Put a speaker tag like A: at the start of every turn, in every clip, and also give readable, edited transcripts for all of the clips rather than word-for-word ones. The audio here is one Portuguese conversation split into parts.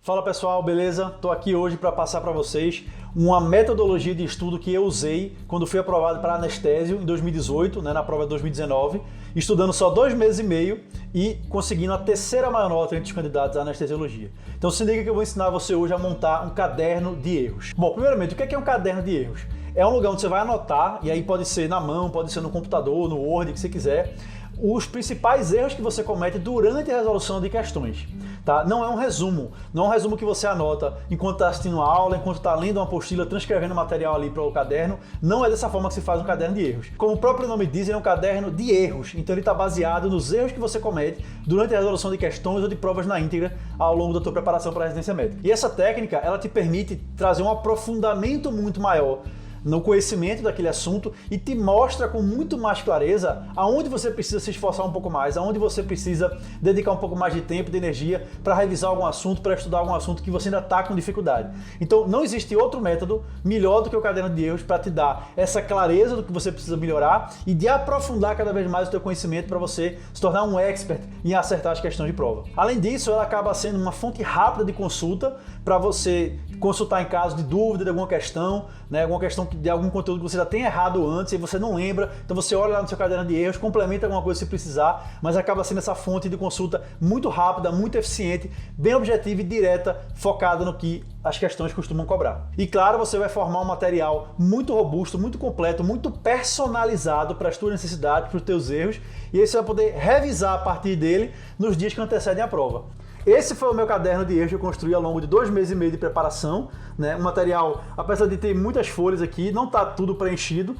A: Fala pessoal, beleza? Estou aqui hoje para passar para vocês uma metodologia de estudo que eu usei quando fui aprovado para anestésio em 2018, na prova de 2019, estudando só 2 meses e meio e conseguindo a terceira maior nota entre os candidatos à anestesiologia. Então se liga que eu vou ensinar você hoje a montar um caderno de erros. Bom, primeiramente, o que é um caderno de erros? É um lugar onde você vai anotar, e aí pode ser na mão, pode ser no computador, no Word, o que você quiser, os principais erros que você comete durante a resolução de questões. Tá? Não é um resumo, não é um resumo que você anota enquanto está assistindo a aula, enquanto está lendo uma apostila, transcrevendo material ali para o caderno. Não é dessa forma que se faz um caderno de erros. Como o próprio nome diz, ele é um caderno de erros, então ele está baseado nos erros que você comete durante a resolução de questões ou de provas na íntegra ao longo da sua preparação para a residência médica. E essa técnica, ela te permite trazer um aprofundamento muito maior no conhecimento daquele assunto e te mostra com muito mais clareza aonde você precisa se esforçar um pouco mais, aonde você precisa dedicar um pouco mais de tempo, de energia para revisar algum assunto, para estudar algum assunto que você ainda está com dificuldade. Então não existe outro método melhor do que o caderno de erros para te dar essa clareza do que você precisa melhorar e de aprofundar cada vez mais o teu conhecimento para você se tornar um expert em acertar as questões de prova. Além disso, ela acaba sendo uma fonte rápida de consulta para você consultar em caso de dúvida de alguma questão, alguma questão de algum conteúdo que você já tem errado antes e você não lembra, então você olha lá no seu caderno de erros, complementa alguma coisa se precisar, mas acaba sendo essa fonte de consulta muito rápida, muito eficiente, bem objetiva e direta, focada no que as questões costumam cobrar. E claro, você vai formar um material muito robusto, muito completo, muito personalizado para as tuas necessidades, para os teus erros, e aí você vai poder revisar a partir dele nos dias que antecedem a prova. Esse foi o meu caderno de erros que eu construí ao longo de 2 meses e meio de preparação, Um material, apesar de ter muitas folhas aqui, não está tudo preenchido,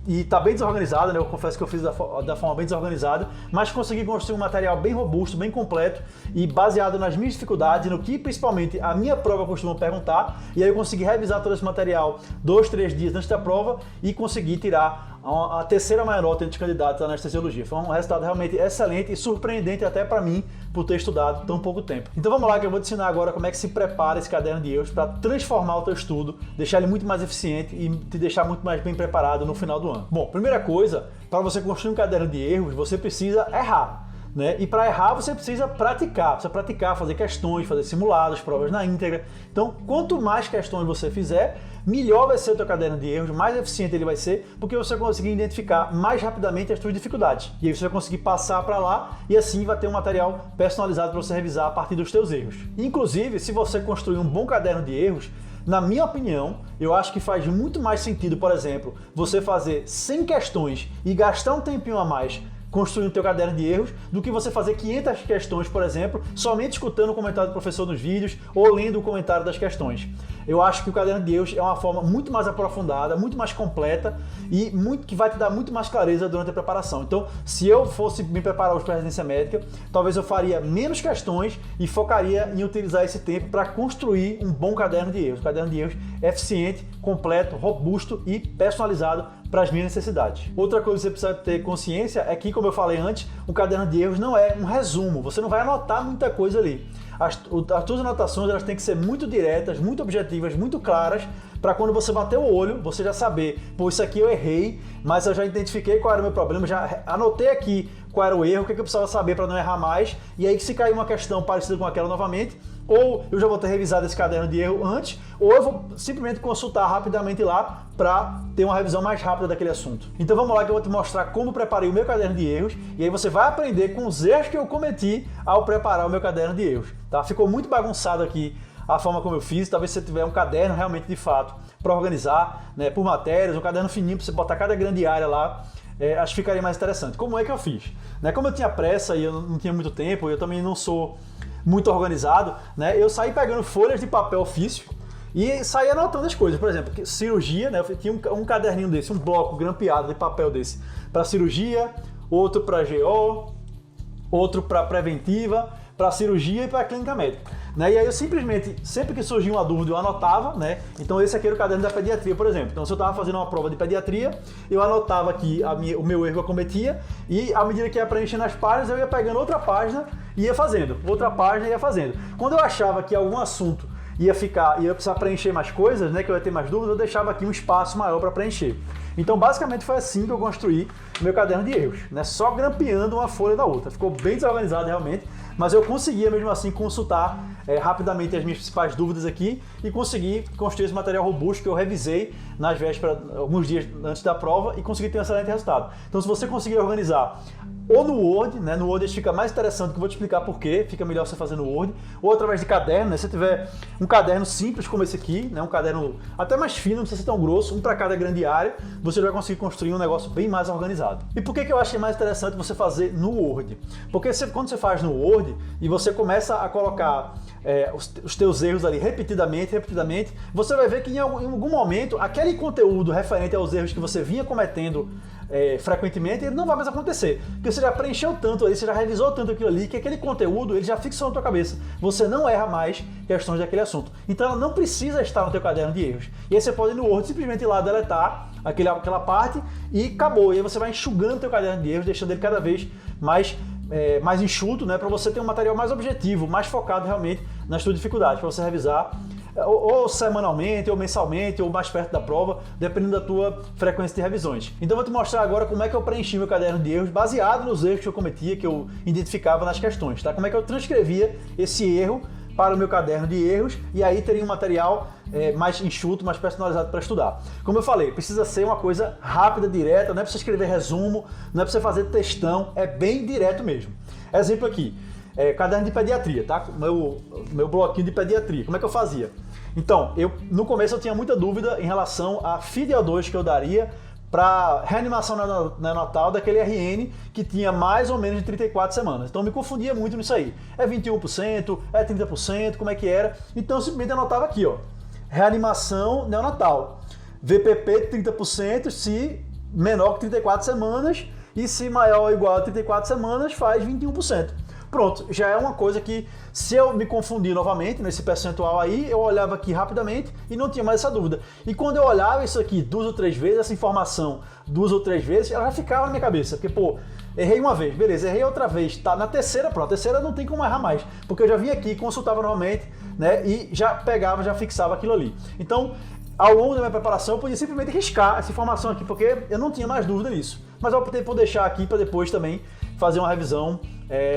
A: E está bem desorganizado, Eu confesso que eu fiz da forma bem desorganizada, mas consegui construir um material bem robusto, bem completo e baseado nas minhas dificuldades, no que principalmente a minha prova costuma perguntar, e aí eu consegui revisar todo esse material 2, 3 dias antes da prova e consegui tirar a terceira maior nota entre os candidatos à anestesiologia. Foi um resultado realmente excelente e surpreendente até para mim, por ter estudado tão pouco tempo. Então vamos lá que eu vou te ensinar agora como é que se prepara esse caderno de erros para transformar o teu estudo, deixar ele muito mais eficiente e te deixar muito mais bem preparado no final do ano. Bom, primeira coisa, para você construir um caderno de erros, você precisa errar. E para errar você precisa praticar, fazer questões, fazer simulados, provas na íntegra. Então, quanto mais questões você fizer, melhor vai ser o teu caderno de erros, mais eficiente ele vai ser, porque você vai conseguir identificar mais rapidamente as suas dificuldades. E aí você vai conseguir passar para lá e assim vai ter um material personalizado para você revisar a partir dos teus erros. Inclusive, se você construir um bom caderno de erros, na minha opinião, eu acho que faz muito mais sentido, por exemplo, você fazer 100 questões e gastar um tempinho a mais construindo o teu caderno de erros, do que você fazer 500 questões, por exemplo, somente escutando o comentário do professor nos vídeos ou lendo o comentário das questões. Eu acho que o caderno de erros é uma forma muito mais aprofundada, muito mais completa e que vai te dar muito mais clareza durante a preparação. Então, se eu fosse me preparar hoje para a residência médica, talvez eu faria menos questões e focaria em utilizar esse tempo para construir um bom caderno de erros. Um caderno de erros eficiente, completo, robusto e personalizado para as minhas necessidades. Outra coisa que você precisa ter consciência é que, como eu falei antes, o caderno de erros não é um resumo, você não vai anotar muita coisa ali. As tuas anotações elas têm que ser muito diretas, muito objetivas, muito claras, para quando você bater o olho, você já saber, pô, isso aqui eu errei, mas eu já identifiquei qual era o meu problema, já anotei aqui qual era o erro, o que eu precisava saber para não errar mais, e aí se cair uma questão parecida com aquela novamente, ou eu já vou ter revisado esse caderno de erro antes, ou eu vou simplesmente consultar rapidamente lá para ter uma revisão mais rápida daquele assunto. Então vamos lá que eu vou te mostrar como preparei o meu caderno de erros, e aí você vai aprender com os erros que eu cometi ao preparar o meu caderno de erros. Tá? Ficou muito bagunçado aqui a forma como eu fiz, talvez se você tiver um caderno realmente de fato para organizar, por matérias, um caderno fininho para você botar cada grande área lá, acho que ficaria mais interessante. Como é que eu fiz? Como eu tinha pressa e eu não tinha muito tempo, eu também não sou muito organizado, eu saí pegando folhas de papel ofício e saí anotando as coisas. Por exemplo, cirurgia, eu tinha um caderninho desse, um bloco grampeado de papel desse para cirurgia, outro para GO, outro para preventiva, para cirurgia e para clínica médica. E aí eu simplesmente, sempre que surgia uma dúvida, eu anotava, Então esse aqui era o caderno da pediatria, por exemplo. Então se eu estava fazendo uma prova de pediatria, eu anotava aqui o meu erro que eu cometia e à medida que ia preenchendo as páginas, eu ia pegando outra página e ia fazendo, outra página e ia fazendo. Quando eu achava que algum assunto ia precisar preencher mais coisas, que eu ia ter mais dúvidas, eu deixava aqui um espaço maior para preencher. Então basicamente foi assim que eu construí o meu caderno de erros, Só grampeando uma folha da outra. Ficou bem desorganizado realmente, mas eu conseguia mesmo assim consultar rapidamente as minhas principais dúvidas aqui e consegui construir esse material robusto que eu revisei nas vésperas, alguns dias antes da prova, e consegui ter um excelente resultado. Então, se você conseguir organizar ou no Word, né? No Word fica mais interessante, que eu vou te explicar por quê, fica melhor você fazer no Word, ou através de caderno, né? Se você tiver um caderno simples como esse aqui, né? Um caderno até mais fino, não precisa ser tão grosso, um para cada grande área, você vai conseguir construir um negócio bem mais organizado. E por que eu achei mais interessante você fazer no Word? Porque quando você faz no Word e você começa a colocar os teus erros ali repetidamente, você vai ver que em algum momento aquele conteúdo referente aos erros que você vinha cometendo frequentemente, ele não vai mais acontecer. Porque você já preencheu tanto ali, você já revisou tanto aquilo ali, que aquele conteúdo ele já fixou na tua cabeça. Você não erra mais questões daquele assunto. Então ela não precisa estar no teu caderno de erros. E aí você pode ir no Word simplesmente ir lá deletar aquela parte e acabou. E aí você vai enxugando o teu caderno de erros, deixando ele cada vez mais enxuto, né, para você ter um material mais objetivo, mais focado realmente nas suas dificuldades, para você revisar ou semanalmente, ou mensalmente, ou mais perto da prova, dependendo da tua frequência de revisões. Então eu vou te mostrar agora como é que eu preenchi meu caderno de erros, baseado nos erros que eu cometia, que eu identificava nas questões, tá? Como é que eu transcrevia esse erro para o meu caderno de erros, e aí teria um material mais enxuto, mais personalizado para estudar. Como eu falei, precisa ser uma coisa rápida, direta, não é para você escrever resumo, não é para você fazer textão, é bem direto mesmo. Exemplo aqui, caderno de pediatria, tá? Meu bloquinho de pediatria, como é que eu fazia? Então, no começo eu tinha muita dúvida em relação a FIDEO2 que eu daria para reanimação neonatal daquele RN que tinha mais ou menos de 34 semanas. Então eu me confundia muito nisso aí. É 21%, é 30%, como é que era? Então eu simplesmente anotava aqui, ó, reanimação neonatal. VPP 30% se menor que 34 semanas e se maior ou igual a 34 semanas faz 21%. Pronto, já é uma coisa que, se eu me confundir novamente nesse percentual aí, eu olhava aqui rapidamente e não tinha mais essa dúvida. E quando eu olhava isso aqui 2 ou 3 vezes, essa informação 2 ou 3 vezes, ela já ficava na minha cabeça. Porque, pô, errei uma vez, beleza, errei outra vez, tá na terceira, pronto, a terceira não tem como errar mais. Porque eu já vinha aqui, consultava normalmente, né, e já pegava, já fixava aquilo ali. Então, ao longo da minha preparação, eu podia simplesmente riscar essa informação aqui, porque eu não tinha mais dúvida nisso. Mas eu optei por deixar aqui para depois também fazer uma revisão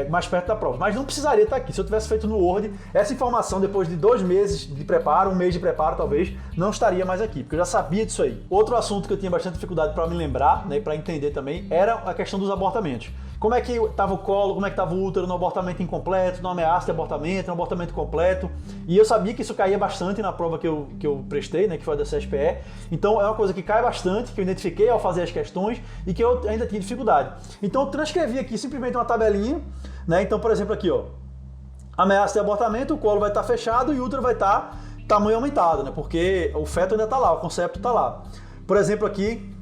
A: mais perto da prova. Mas não precisaria estar aqui. Se eu tivesse feito no Word, essa informação depois de 2 meses de preparo, 1 mês de preparo talvez, não estaria mais aqui, porque eu já sabia disso aí. Outro assunto que eu tinha bastante dificuldade para me lembrar, né, para entender também, era a questão dos abortamentos. Como é que estava o colo, como é que estava o útero no abortamento incompleto, no ameaça de abortamento, no abortamento completo. E eu sabia que isso caía bastante na prova que eu prestei, né, que foi a da CSPE. Então é uma coisa que cai bastante, que eu identifiquei ao fazer as questões e que eu ainda tinha dificuldade. Então eu transcrevi aqui simplesmente uma tabelinha, né? Então, por exemplo, aqui, ó, ameaça de abortamento, o colo vai estar fechado e o útero vai estar tamanho aumentado, né? Porque o feto ainda está lá, o concepto está lá. Por exemplo, aqui,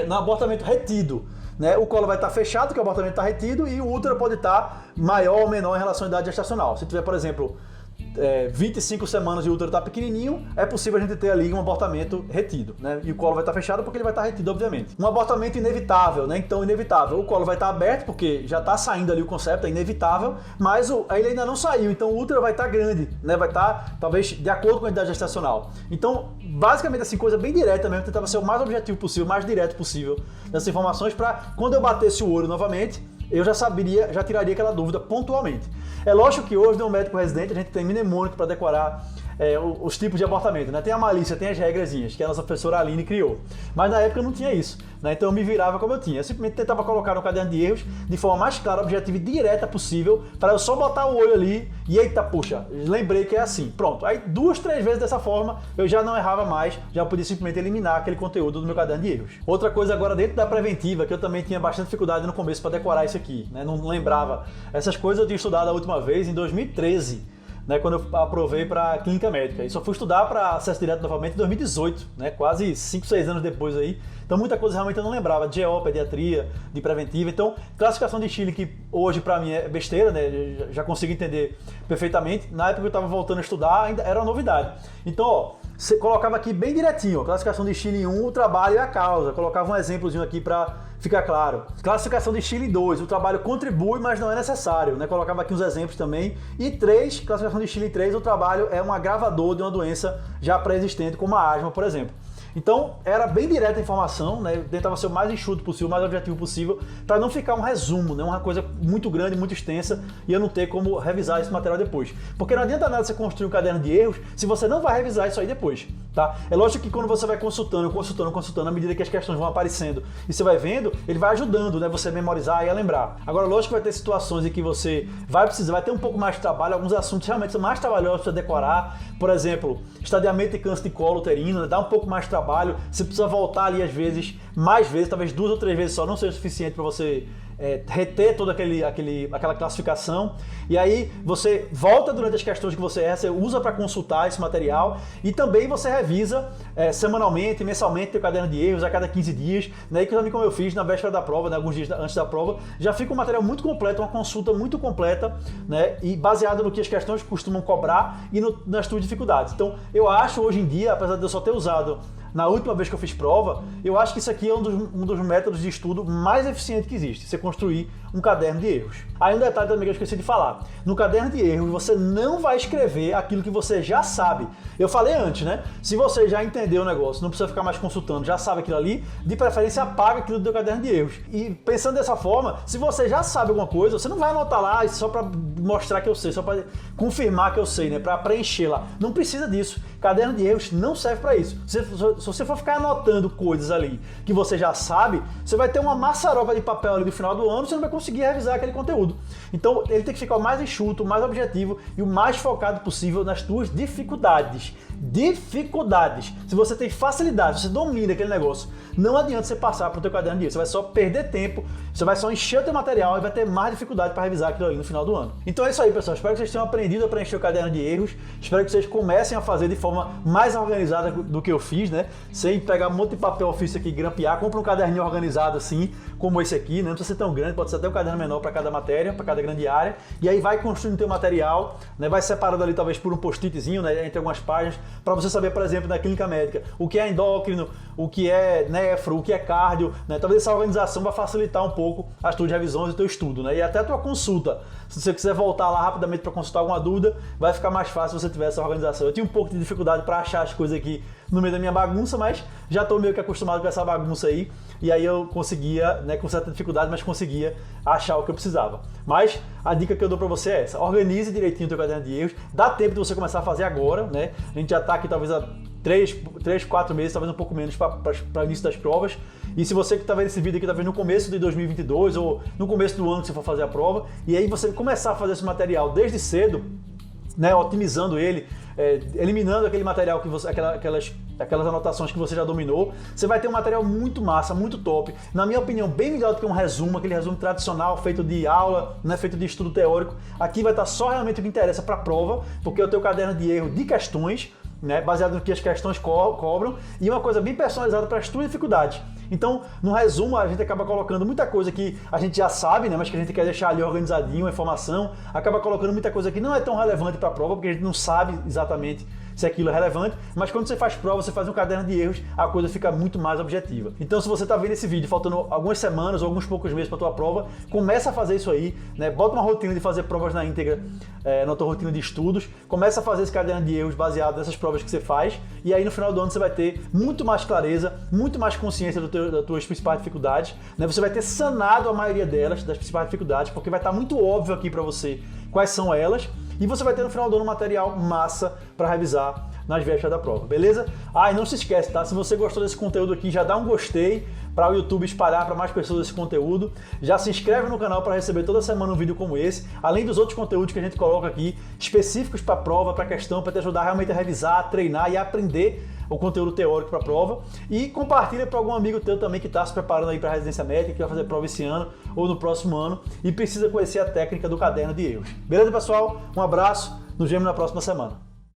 A: no abortamento retido, né, o colo vai estar fechado, porque o abortamento está retido, e o útero pode estar maior ou menor em relação à idade gestacional. Se tiver, por exemplo, 25 semanas e o útero está pequenininho, é possível a gente ter ali um abortamento retido, né? E o colo vai estar fechado porque ele vai estar retido, obviamente. Um abortamento inevitável, né? Então, inevitável. O colo vai estar aberto porque já está saindo ali o concepto, é inevitável, mas ele ainda não saiu, então o útero vai estar grande, né? Vai estar, talvez, de acordo com a idade gestacional. Então, basicamente, assim, coisa bem direta mesmo, tentava ser o mais objetivo possível, o mais direto possível dessas informações para, quando eu batesse o olho novamente, eu já saberia, já tiraria aquela dúvida pontualmente. É lógico que hoje, no médico residente, a gente tem mnemônico para decorar os tipos de abortamento, né? Tem a malícia, tem as regrazinhas que a nossa professora Aline criou. Mas na época eu não tinha isso, né? Então eu me virava como eu tinha. Eu simplesmente tentava colocar no caderno de erros de forma mais clara, objetiva e direta possível, para eu só botar o olho ali e eita, puxa, lembrei que é assim. Pronto. Aí 2, 3 vezes dessa forma eu já não errava mais, já podia simplesmente eliminar aquele conteúdo do meu caderno de erros. Outra coisa agora dentro da preventiva, que eu também tinha bastante dificuldade no começo para decorar isso aqui, né? Não lembrava. Essas coisas eu tinha estudado a última vez em 2013. Né, quando eu aprovei para clínica médica. E só fui estudar para acesso direto novamente em 2018, né, quase 5, 6 anos depois aí. Então muita coisa realmente eu não lembrava, de GO, pediatria, de preventiva. Então, classificação de Schilling, que hoje para mim é besteira, né, já consigo entender perfeitamente. Na época que eu estava voltando a estudar, ainda era uma novidade. Então, ó, você colocava aqui bem direitinho, ó, classificação de Schilling 1, o trabalho e a causa. Colocava um exemplozinho aqui para ficar claro. Classificação de Schilling 2, o trabalho contribui, mas não é necessário, né? Colocava aqui uns exemplos também. E 3, classificação de Schilling 3, o trabalho é um agravador de uma doença já pré-existente, como a asma, por exemplo. Então, era bem direta a informação, né? Eu tentava ser o mais enxuto possível, o mais objetivo possível, para não ficar um resumo, né? Uma coisa muito grande, muito extensa, e eu não ter como revisar esse material depois. Porque não adianta nada você construir um caderno de erros se você não vai revisar isso aí depois, tá? É lógico que quando você vai consultando, à medida que as questões vão aparecendo e você vai vendo, ele vai ajudando, né? Você a memorizar e a lembrar. Agora, lógico que vai ter situações em que você vai precisar, vai ter um pouco mais de trabalho, alguns assuntos realmente são mais trabalhosos para decorar. Por exemplo, estadiamento e câncer de colo uterino, né? Dá um pouco mais de trabalho, você precisa voltar ali às vezes, mais vezes, talvez 2 ou 3 vezes só, não seja suficiente para você reter toda aquela classificação, e aí você volta durante as questões que você erra, você usa para consultar esse material, e também você revisa semanalmente, mensalmente, o caderno de erros a cada 15 dias, né? E que também, como eu fiz na véspera da prova, né? Alguns dias antes da prova, já fica um material muito completo, uma consulta muito completa, né? E baseado no que as questões costumam cobrar e nas tuas dificuldades. Então, eu acho hoje em dia, apesar de eu só ter usado na última vez que eu fiz prova, eu acho que isso aqui é um dos métodos de estudo mais eficientes que existe, você construir um caderno de erros. Aí um detalhe também que eu esqueci de falar, no caderno de erros você não vai escrever aquilo que você já sabe. Eu falei antes, né? Se você já entendeu o negócio, não precisa ficar mais consultando, já sabe aquilo ali, de preferência apaga aquilo do teu caderno de erros. E pensando dessa forma, se você já sabe alguma coisa, você não vai anotar lá só para mostrar que eu sei, só para confirmar que eu sei, né? Para preencher lá. Não precisa disso. Caderno de erros não serve para isso. Se você for ficar anotando coisas ali que você já sabe, você vai ter uma maçaroca de papel ali no final do ano, você não vai conseguir revisar aquele conteúdo. Então ele tem que ficar o mais enxuto, o mais objetivo e o mais focado possível nas tuas dificuldades. Dificuldades. Se você tem facilidade, se você domina aquele negócio, não adianta você passar para o teu caderno de erros. Você vai só perder tempo, você vai só encher o teu material e vai ter mais dificuldade para revisar aquilo ali no final do ano. Então é isso aí, pessoal. Espero que vocês tenham aprendido a preencher o caderno de erros. Espero que vocês comecem a fazer de forma mais organizada do que eu fiz, né? Sem pegar um monte de papel ofício aqui e grampear. Compra um caderninho organizado assim, como esse aqui, né? Não precisa ser tão grande, pode ser até um caderno menor para cada matéria, para cada grande área. E aí vai construindo o teu material, né? Vai separando ali talvez por um post-itzinho, né? Entre algumas páginas, para você saber, por exemplo, na clínica médica, o que é endócrino, o que é nefro, o que é cardio, né? Talvez essa organização vai facilitar um pouco as tuas revisões e o teu estudo, né? E até a tua consulta. Se você quiser voltar lá rapidamente para consultar alguma dúvida, vai ficar mais fácil se você tiver essa organização. Eu tinha um pouco de dificuldade para achar as coisas aqui no meio da minha bagunça, mas já estou meio que acostumado com essa bagunça aí, e aí eu conseguia, né, com certa dificuldade, mas conseguia achar o que eu precisava. Mas a dica que eu dou para você é essa: organize direitinho o teu caderno de erros, dá tempo de você começar a fazer agora, né? A gente já está aqui talvez há 3, 4 meses, talvez um pouco menos para o início das provas. E se você que está vendo esse vídeo aqui, talvez no começo de 2022 ou no começo do ano que você for fazer a prova, e aí você começar a fazer esse material desde cedo, né, otimizando ele, eliminando aquele material que você, aquelas anotações que você já dominou, você vai ter um material muito massa, muito top. Na minha opinião, bem melhor do que um resumo, aquele resumo tradicional feito de aula, né, feito de estudo teórico. Aqui vai estar só realmente o que interessa para a prova, porque é o teu caderno de erro de questões, né, baseado no que as questões cobram, e uma coisa bem personalizada para as tuas dificuldades. Então, no resumo, a gente acaba colocando muita coisa que a gente já sabe, né, mas que a gente quer deixar ali organizadinho a informação, acaba colocando muita coisa que não é tão relevante para a prova, porque a gente não sabe exatamente se aquilo é relevante, mas quando você faz prova, você faz um caderno de erros, a coisa fica muito mais objetiva. Então, se você está vendo esse vídeo faltando algumas semanas ou alguns poucos meses para a tua prova, começa a fazer isso aí, né? Bota uma rotina de fazer provas na íntegra na tua rotina de estudos, começa a fazer esse caderno de erros baseado nessas provas que você faz, e aí no final do ano você vai ter muito mais clareza, muito mais consciência das tuas principais dificuldades, né? Você vai ter sanado a maioria delas, das principais dificuldades, porque vai estar muito óbvio aqui para você quais são elas, e você vai ter no final do ano um material massa para revisar nas vésperas da prova, beleza? Ah, e não se esquece, tá? Se você gostou desse conteúdo aqui, já dá um gostei para o YouTube espalhar para mais pessoas esse conteúdo. Já se inscreve no canal para receber toda semana um vídeo como esse, além dos outros conteúdos que a gente coloca aqui, específicos para a prova, para a questão, para te ajudar realmente a revisar, a treinar e a aprender o conteúdo teórico para a prova. E compartilha para algum amigo teu também que está se preparando aí para a residência médica, que vai fazer prova esse ano ou no próximo ano e precisa conhecer a técnica do caderno de erros. Beleza, pessoal? Um abraço, nos vemos na próxima semana.